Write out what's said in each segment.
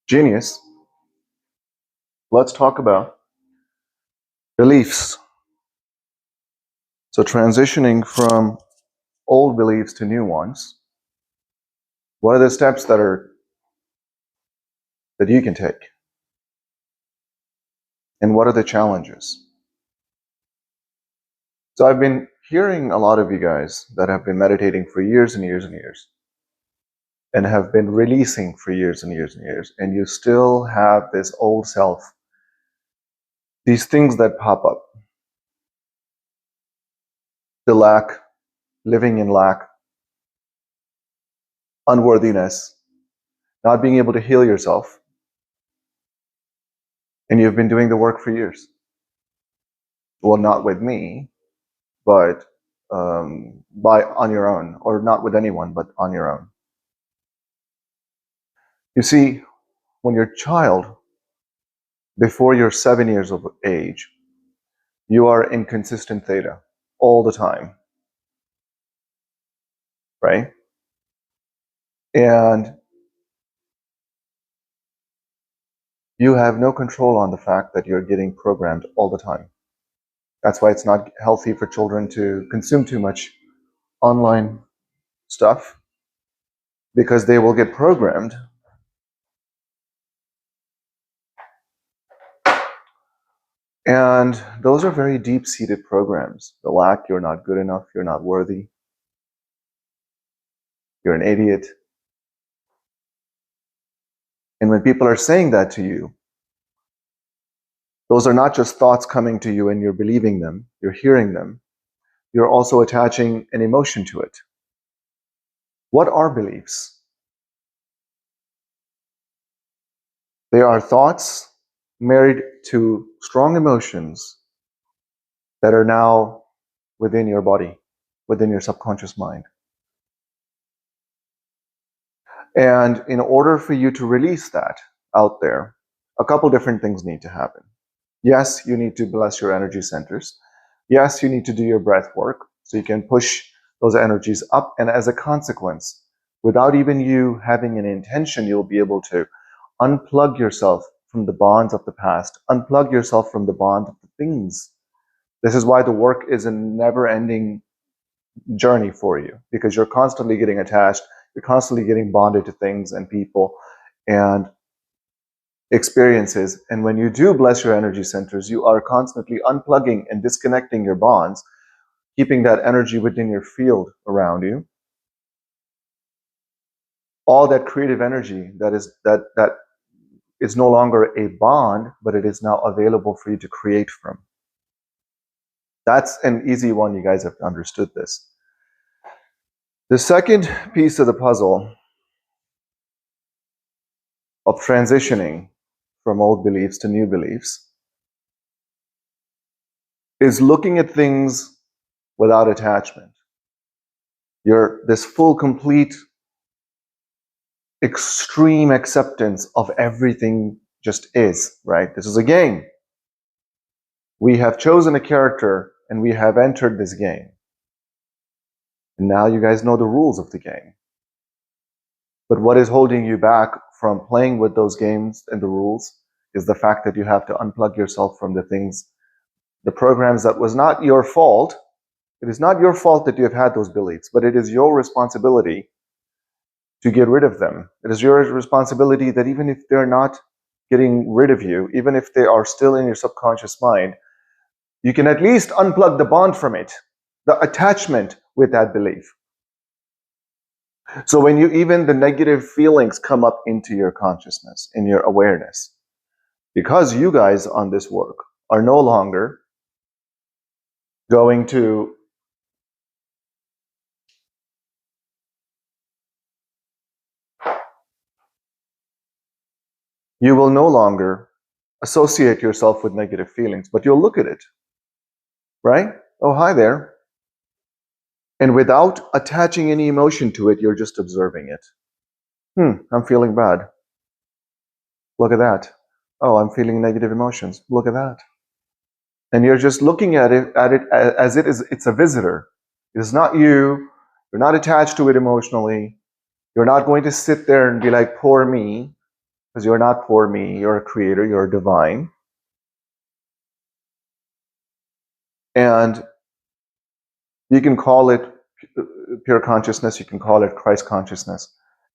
Genius. Let's talk about beliefs. So transitioning from old beliefs to new ones. What are the steps that you can take? And what are the challenges? So I've been hearing a lot of you guys that have been meditating for years and years and years, and have been releasing for years and years and years, and you still have this old self, these things that pop up. The lack, living in lack, unworthiness, not being able to heal yourself. And you've been doing the work for years. Well, not with me, but on your own, or not with anyone, but on your own. You see, when you're a child, before you're 7 years of age, you are in consistent theta all the time, right? And you have no control on the fact that you're getting programmed all the time. That's why it's not healthy for children to consume too much online stuff, because they will get programmed. And those are very deep-seated programs. The lack, you're not good enough, you're not worthy, you're an idiot. And when people are saying that to you, those are not just thoughts coming to you and you're believing them, you're hearing them. You're also attaching an emotion to it. What are beliefs? They are thoughts married to strong emotions that are now within your body, within your subconscious mind. And in order for you to release that out there, a couple different things need to happen. Yes, you need to bless your energy centers. Yes, you need to do your breath work so you can push those energies up. And as a consequence, without even you having an intention, you'll be able to unplug yourself from the bonds of the past, unplug yourself from the bond of the things. This is why the work is a never-ending journey for you, because you're constantly getting attached, you're constantly getting bonded to things and people and experiences. And when you do bless your energy centers, you are constantly unplugging and disconnecting your bonds, keeping that energy within your field around you. All that creative energy that is no longer a bond, but it is now available for you to create from. That's an easy one. You guys have understood this. The second piece of the puzzle of transitioning from old beliefs to new beliefs is looking at things without attachment. You're this full, complete, extreme acceptance of everything just is, right? This is a game. We have chosen a character and we have entered this game. And now you guys know the rules of the game. But what is holding you back from playing with those games and the rules is the fact that you have to unplug yourself from the things, the programs that was not your fault. It is not your fault that you have had those beliefs, but it is your responsibility to get rid of them. It is your responsibility that even if they're not getting rid of you, even if they are still in your subconscious mind, you can at least unplug the bond from it, the attachment with that belief. So when even the negative feelings come up into your consciousness, in your awareness, because you guys on this work are no longer going to you will no longer associate yourself with negative feelings, but you'll look at it, right? Oh, hi there. And without attaching any emotion to it, you're just observing it. I'm feeling bad. Look at that. Oh, I'm feeling negative emotions. Look at that. And you're just looking at it as it's a visitor. It's not you. You're not attached to it emotionally. You're not going to sit there and be like, poor me. because you're not for me, you're a creator, you're divine. And you can call it pure consciousness, you can call it Christ consciousness.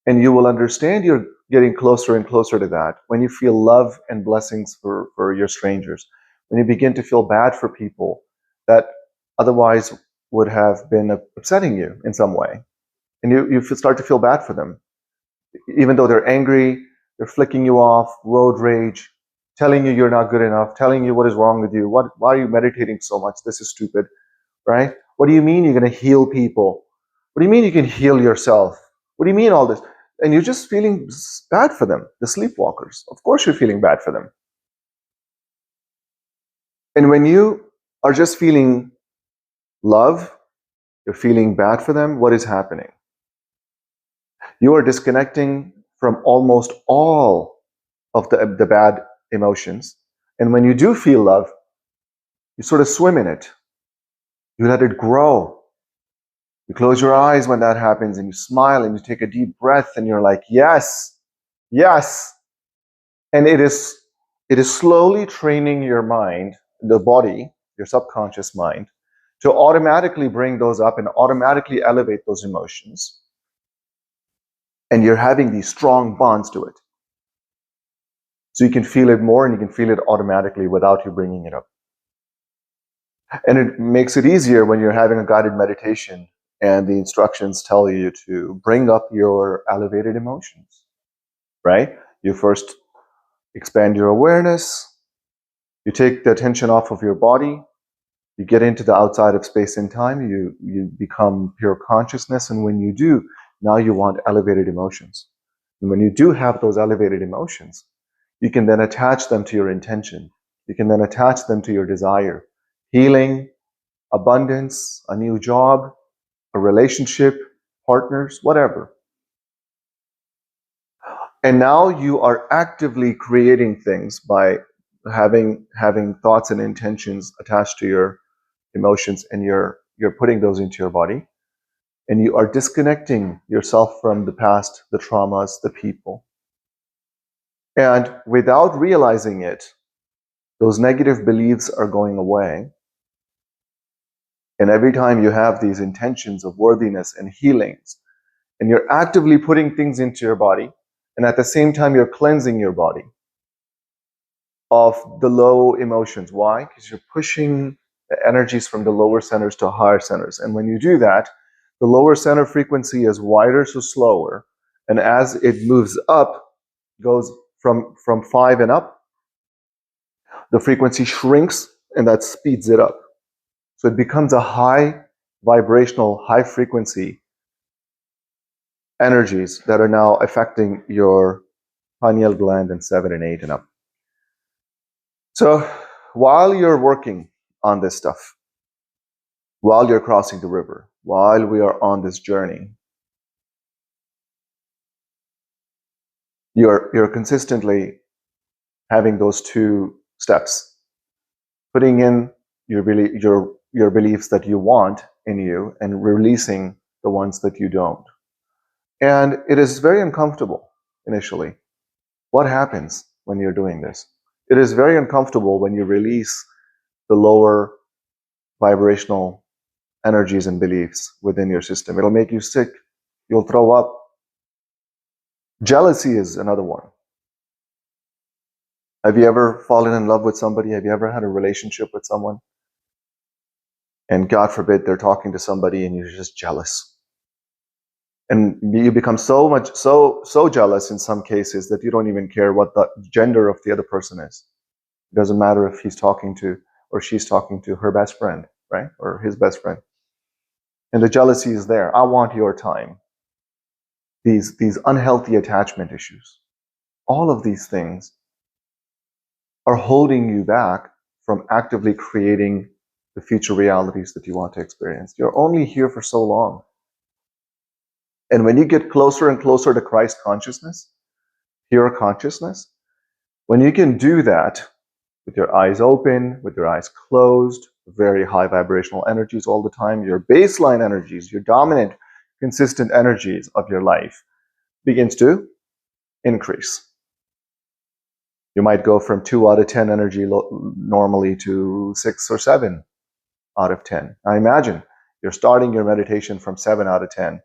And you will understand you're getting closer and closer to that when you feel love and blessings for your strangers. When you begin to feel bad for people that otherwise would have been upsetting you in some way. And you start to feel bad for them. Even though they're angry, they're flicking you off, road rage, telling you you're not good enough, telling you what is wrong with you. Why are you meditating so much? This is stupid, right? What do you mean you're going to heal people? What do you mean you can heal yourself? What do you mean all this? And you're just feeling bad for them, the sleepwalkers. Of course you're feeling bad for them. And when you are just feeling love, you're feeling bad for them, what is happening? You are disconnecting from almost all of the bad emotions. And when you do feel love, you sort of swim in it. You let it grow. You close your eyes when that happens and you smile and you take a deep breath and you're like, yes, yes. And it is slowly training your mind, the body, your subconscious mind, to automatically bring those up and automatically elevate those emotions. And you're having these strong bonds to it. So you can feel it more and you can feel it automatically without you bringing it up. And it makes it easier when you're having a guided meditation and the instructions tell you to bring up your elevated emotions, right? You first expand your awareness, you take the attention off of your body, you get into the outside of space and time, you become pure consciousness, and when you do, now you want elevated emotions. And when you do have those elevated emotions, you can then attach them to your intention. You can then attach them to your desire. Healing, abundance, a new job, a relationship, partners, whatever. And now you are actively creating things by having thoughts and intentions attached to your emotions, and you're putting those into your body. And you are disconnecting yourself from the past, the traumas, the people. And without realizing it, those negative beliefs are going away. And every time you have these intentions of worthiness and healings, and you're actively putting things into your body, and at the same time you're cleansing your body of the low emotions. Why? Because you're pushing the energies from the lower centers to higher centers. And when you do that, the lower center frequency is wider, so slower. And as it moves up, goes from 5 and up, the frequency shrinks and that speeds it up. So it becomes a high vibrational, high frequency energies that are now affecting your pineal gland and 7 and 8 and up. So while you're working on this stuff, while you're crossing the river, while we are on this journey, you're consistently having those two steps, putting in your beliefs that you want in you and releasing the ones that you don't. And it is very uncomfortable initially. What happens when you're doing this? It is very uncomfortable when you release the lower vibrational energies and beliefs within your system. It'll make you sick. You'll throw up. Jealousy is another one. Have you ever fallen in love with somebody? Have you ever had a relationship with someone? And God forbid they're talking to somebody and you're just jealous. And you become so jealous in some cases that you don't even care what the gender of the other person is. It doesn't matter if he's talking to or she's talking to her best friend, right? Or his best friend. And the jealousy is there. I want your time. These unhealthy attachment issues. All of these things are holding you back from actively creating the future realities that you want to experience. You're only here for so long. And when you get closer and closer to Christ consciousness, pure consciousness, when you can do that with your eyes open, with your eyes closed, very high vibrational energies all the time, your baseline energies, your dominant, consistent energies of your life begins to increase. You might go from 2 out of 10 energy normally to 6 or 7 out of 10. Now imagine you're starting your meditation from 7 out of 10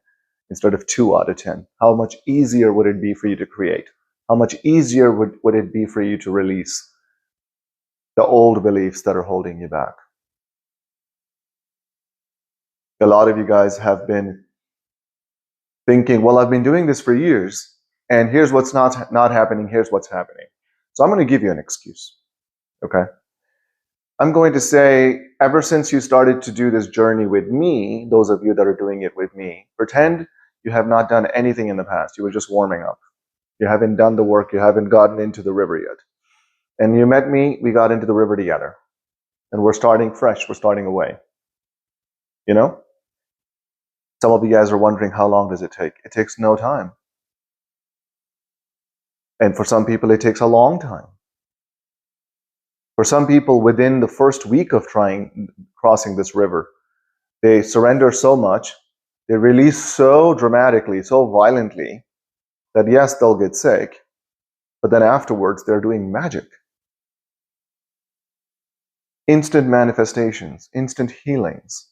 instead of 2 out of 10. How much easier would it be for you to create? How much easier would it be for you to release the old beliefs that are holding you back? A lot of you guys have been thinking, well, I've been doing this for years, and here's what's not happening, here's what's happening. So I'm going to give you an excuse, okay? I'm going to say, ever since you started to do this journey with me, those of you that are doing it with me, pretend you have not done anything in the past. You were just warming up. You haven't done the work. You haven't gotten into the river yet. And you met me, we got into the river together. And we're starting fresh. We're starting away. You know? Some of you guys are wondering, how long does it take? It takes no time. And for some people, it takes a long time. For some people, within the first week of crossing this river, they surrender so much, they release so dramatically, so violently, that yes, they'll get sick, but then afterwards, they're doing magic. Instant manifestations, instant healings,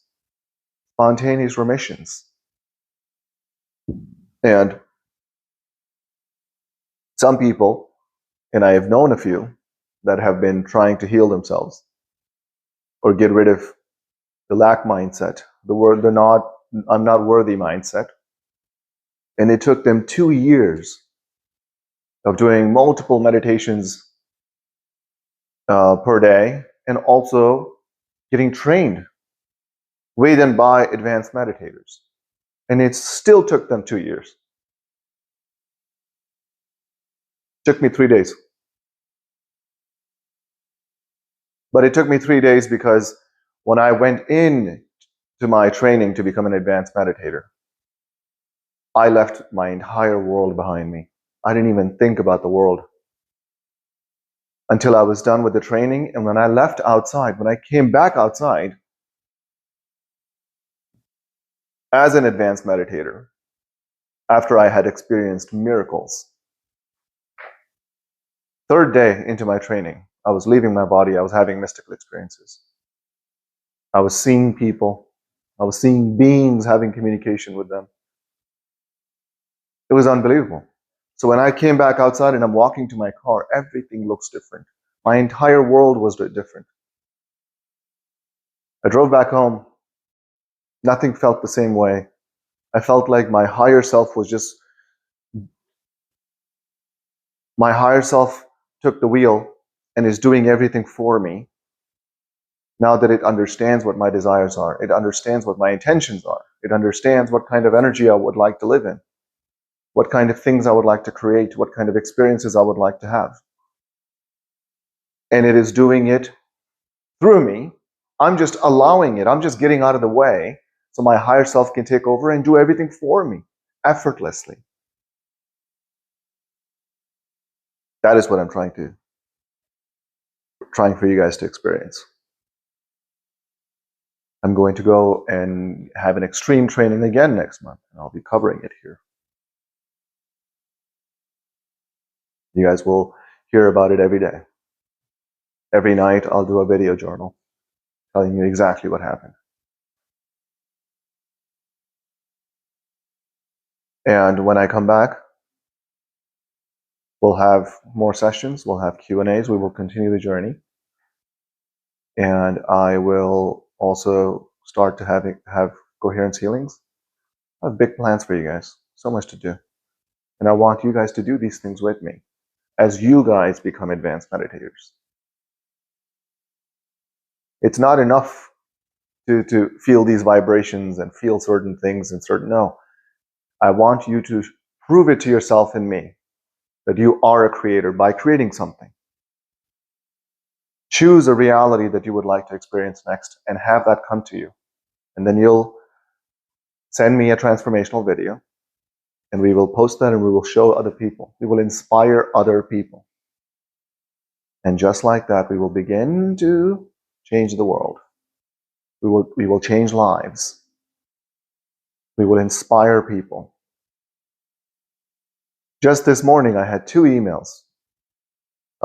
spontaneous remissions. And some people, and I have known a few, that have been trying to heal themselves or get rid of the lack mindset, I'm not worthy mindset. And it took them 2 years of doing multiple meditations per day, and also getting trained with and by advanced meditators. And it still took them 2 years. It took me 3 days. But it took me 3 days because when I went in to my training to become an advanced meditator, I left my entire world behind me. I didn't even think about the world until I was done with the training. And when I left outside, when I came back outside as an advanced meditator, after I had experienced miracles, 3rd day into my training, I was leaving my body. I was having mystical experiences. I was seeing people. I was seeing beings, having communication with them. It was unbelievable. So when I came back outside and I'm walking to my car, everything looks different. My entire world was different. I drove back home. Nothing felt the same way. I felt like my higher self took the wheel and is doing everything for me. Now that it understands what my desires are, it understands what my intentions are, it understands what kind of energy I would like to live in, what kind of things I would like to create, what kind of experiences I would like to have. And it is doing it through me. I'm just allowing it. I'm just getting out of the way so my higher self can take over and do everything for me effortlessly. That is what I'm trying for you guys to experience. I'm going to go and have an extreme training again next month, and I'll be covering it here. You guys will hear about it every day. Every night, I'll do a video journal telling you exactly what happened. And when I come back, we'll have more sessions. We'll have Q&As. We will continue the journey. And I will also start to have coherence healings. I have big plans for you guys. So much to do. And I want you guys to do these things with me as you guys become advanced meditators. It's not enough to feel these vibrations and feel certain things and no. I want you to prove it to yourself and me that you are a creator by creating something. Choose a reality that you would like to experience next and have that come to you. And then you'll send me a transformational video and we will post that and we will show other people. We will inspire other people. And just like that, we will begin to change the world. We will change lives. We will inspire people. Just this morning, I had 2 emails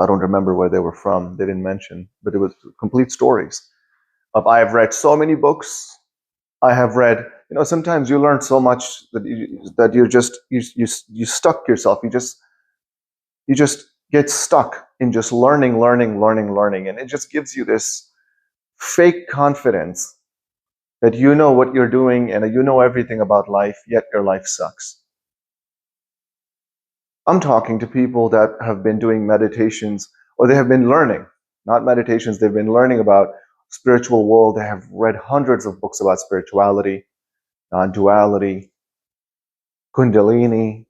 I don't remember where they were from. They didn't mention, but it was complete stories of I have read so many books. I have read, sometimes you learn so much that you stuck yourself. You just get stuck in just learning, and it just gives you this fake confidence that you know what you're doing and you know everything about life, yet your life sucks. I'm talking to people that have been doing meditations, or they have been learning, not meditations, they've been learning about spiritual world. They have read hundreds of books about spirituality, non-duality, kundalini,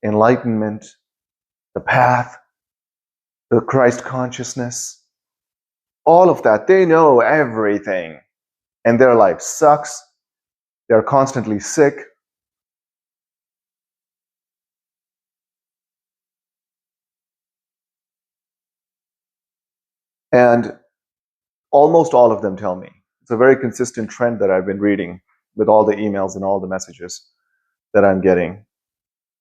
enlightenment, the path, the Christ consciousness, all of that. They know everything, and their life sucks. They're constantly sick. And almost all of them tell me, it's a very consistent trend that I've been reading with all the emails and all the messages that I'm getting,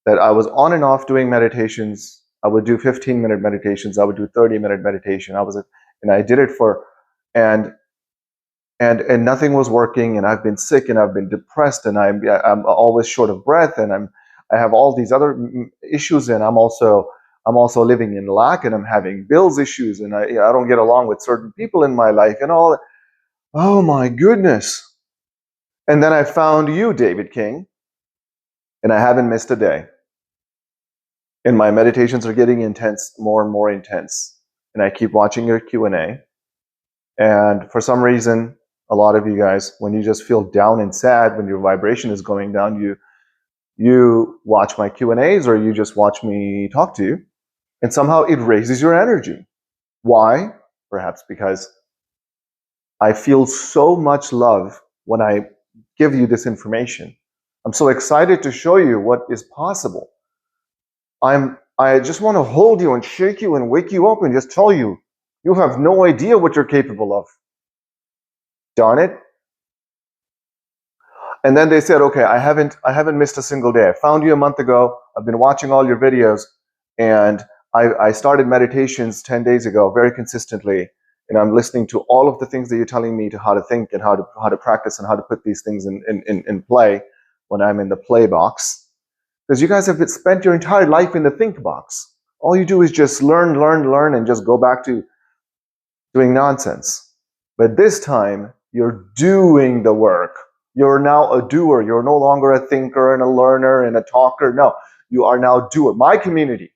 that I was on and off doing meditations. I would do 15-minute meditations. I would do 30-minute meditation. And I did it and nothing was working. And I've been sick and I've been depressed and I'm always short of breath and I have all these other issues, and I'm also living in lack, and I'm having bills issues, and I don't get along with certain people in my life and all. Oh my goodness. And then I found you, David King, and I haven't missed a day. And my meditations are getting intense, more and more intense. And I keep watching your Q&A. And for some reason, a lot of you guys, when you just feel down and sad, when your vibration is going down, you watch my Q&As, or you just watch me talk to you. And somehow it raises your energy. Why? Perhaps because I feel so much love when I give you this information. I'm so excited to show you what is possible. I just want to hold you and shake you and wake you up and just tell you, you have no idea what you're capable of. Darn it. And then they said, okay, I haven't missed a single day. I found you a month ago. I've been watching all your videos, and I started meditations 10 days ago very consistently. And I'm listening to all of the things that you're telling me to how to think and how to practice and how to put these things in play when I'm in the play box. Because you guys have spent your entire life in the think box. All you do is just learn, and just go back to doing nonsense. But this time, you're doing the work. You're now a doer. You're no longer a thinker and a learner and a talker. No, you are now a doer. My community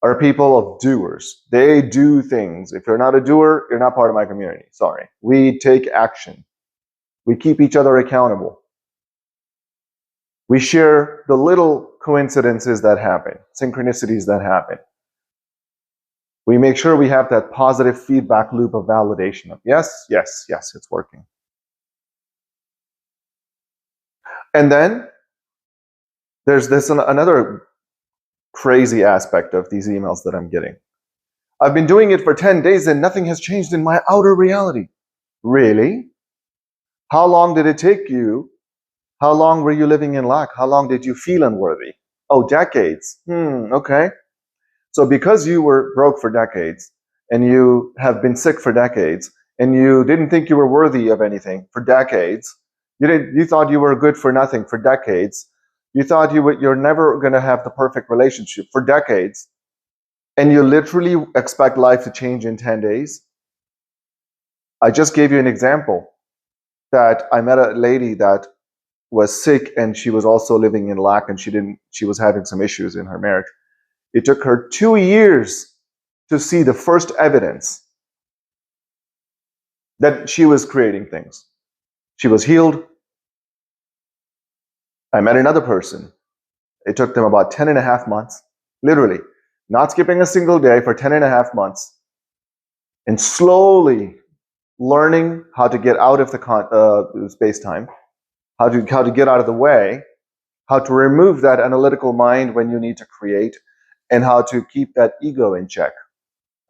are people of doers. They do things. If you're not a doer, you're not part of my community. Sorry. We take action. We keep each other accountable. We share the little coincidences that happen, synchronicities that happen. We make sure we have that positive feedback loop of validation of yes, it's working. And then there's another crazy aspect of these emails that I'm getting. I've been doing it for 10 days and nothing has changed in my outer reality. Really? How long did it take you? How long were you living in lack? How long did you feel unworthy? Oh, decades. Okay. So because you were broke for decades, and you have been sick for decades, and you didn't think you were worthy of anything for decades, you thought you were good for nothing for decades, you thought you're never going to have the perfect relationship for decades, and you literally expect life to change in 10 days. I just gave you an example that I met a lady that was sick, and she was also living in lack, and she was having some issues in her marriage. It took her 2 years to see the first evidence that she was creating things. She was healed. I met another person. It took them about 10 and a half months, literally, not skipping a single day for 10 and a half months, and slowly learning how to get out of the space-time, how to get out of the way, how to remove that analytical mind when you need to create, and how to keep that ego in check.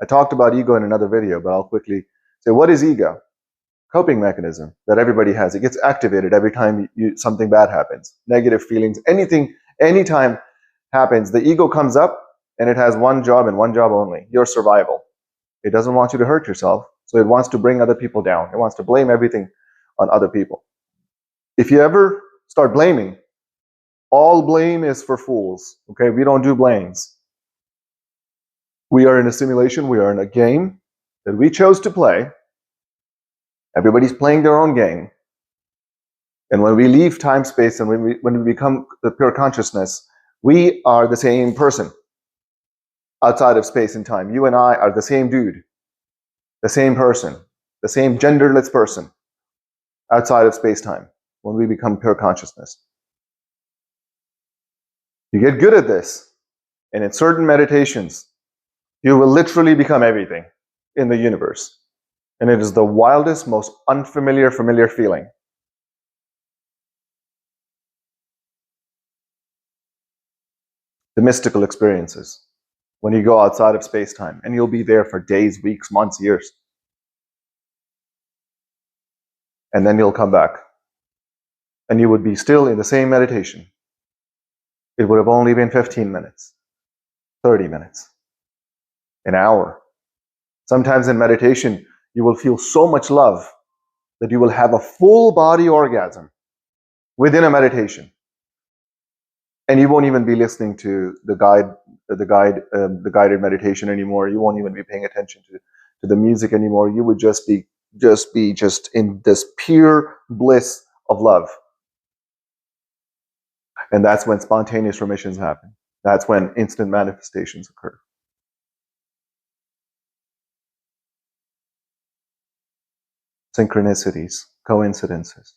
I talked about ego in another video, but I'll quickly say, what is ego? Coping mechanism that everybody has. It gets activated every time something bad happens. Negative feelings, anytime happens, the ego comes up and it has one job and one job only: your survival. It doesn't want you to hurt yourself, so it wants to bring other people down. It wants to blame everything on other people. If you ever start blaming, all blame is for fools. Okay, we don't do blames. We are in a simulation. We are in a game that we chose to play. Everybody's playing their own game. And when we leave time, space, and when we become the pure consciousness, we are the same person outside of space and time. You and I are the same dude, the same person, the same genderless person outside of space-time when we become pure consciousness. You get good at this, and in certain meditations, you will literally become everything in the universe. And it is the wildest, most unfamiliar, familiar feeling. The mystical experiences, when you go outside of space-time, and you'll be there for days, weeks, months, years. And then you'll come back, and you would be still in the same meditation. It would have only been 15 minutes, 30 minutes, an hour. Sometimes in meditation, you will feel so much love that you will have a full body orgasm within a meditation. And you won't even be listening to the guided meditation anymore. You won't even be paying attention to the music anymore. You would just be in this pure bliss of love. And that's when spontaneous remissions happen. That's when instant manifestations occur. Synchronicities, coincidences.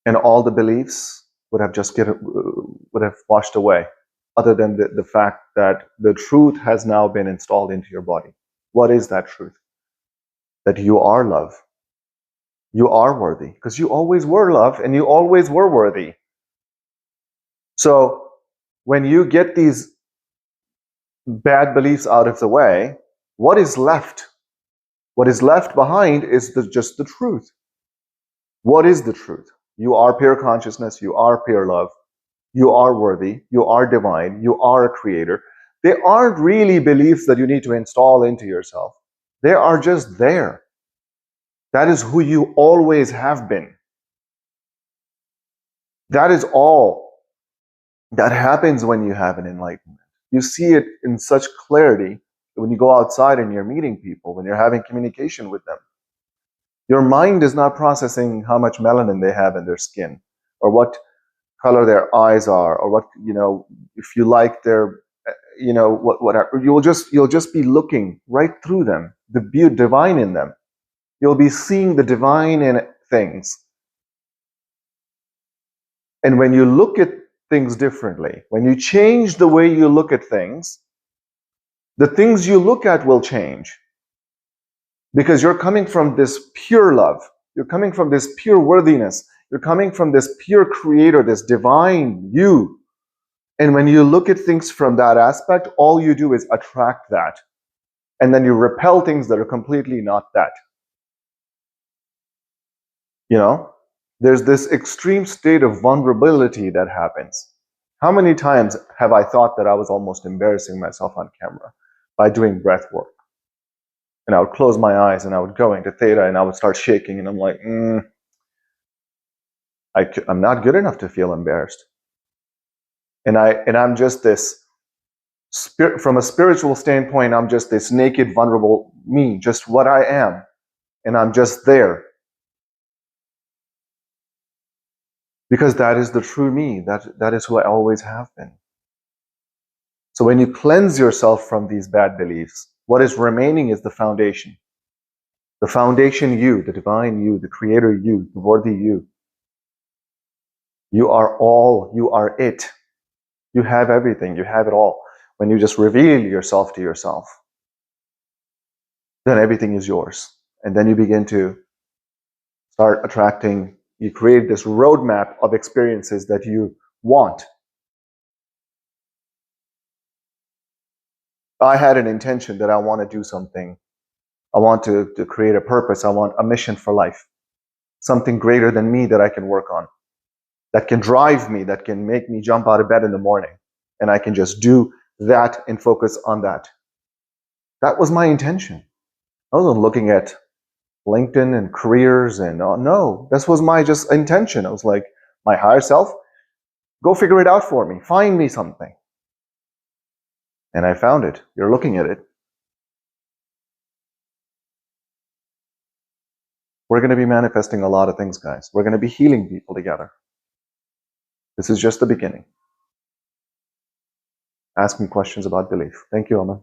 And all the beliefs would have washed away, other than the fact that the truth has now been installed into your body. What is that truth? That you are love. You are worthy, because you always were love and you always were worthy. So when you get these bad beliefs out of the way, what is left? What is left behind is just the truth. What is the truth? You are pure consciousness. You are pure love. You are worthy. You are divine. You are a creator. They aren't really beliefs that you need to install into yourself. They are just there. That is who you always have been. That is all that happens when you have an enlightenment. You see it in such clarity when you go outside and you're meeting people, when you're having communication with them. Your mind is not processing how much melanin they have in their skin, or what color their eyes are, or what, if you like their, whatever. You'll just be looking right through them, the beauty, divine in them. You'll be seeing the divine in things. And when you look at things differently, when you change the way you look at things, the things you look at will change. Because you're coming from this pure love. You're coming from this pure worthiness. You're coming from this pure creator, this divine you. And when you look at things from that aspect, all you do is attract that. And then you repel things that are completely not that. There's this extreme state of vulnerability that happens. How many times have I thought that I was almost embarrassing myself on camera by doing breath work? And I would close my eyes and I would go into theta and I would start shaking, and I'm like, I'm not good enough to feel embarrassed. And I'm just this, from a spiritual standpoint, I'm just this naked, vulnerable me, just what I am. And I'm just there. Because that is the true me. That is who I always have been. So when you cleanse yourself from these bad beliefs, what is remaining is the foundation. The foundation you, the divine you, the creator you, the worthy you. You are all, you are it. You have everything, you have it all. When you just reveal yourself to yourself, then everything is yours. And then you begin to start attracting, you create this roadmap of experiences that you want. I had an intention that I want to do something. I want to create a purpose. I want a mission for life. Something greater than me that I can work on. That can drive me, that can make me jump out of bed in the morning. and I can just do that and focus on that. That was my intention. I wasn't looking at LinkedIn and careers and no, this was my just intention. I was like, my higher self, go figure it out for me. Find me something. And I found it. You're looking at it. We're going to be manifesting a lot of things, guys. We're going to be healing people together. This is just the beginning. Ask me questions about belief. Thank you, Aman.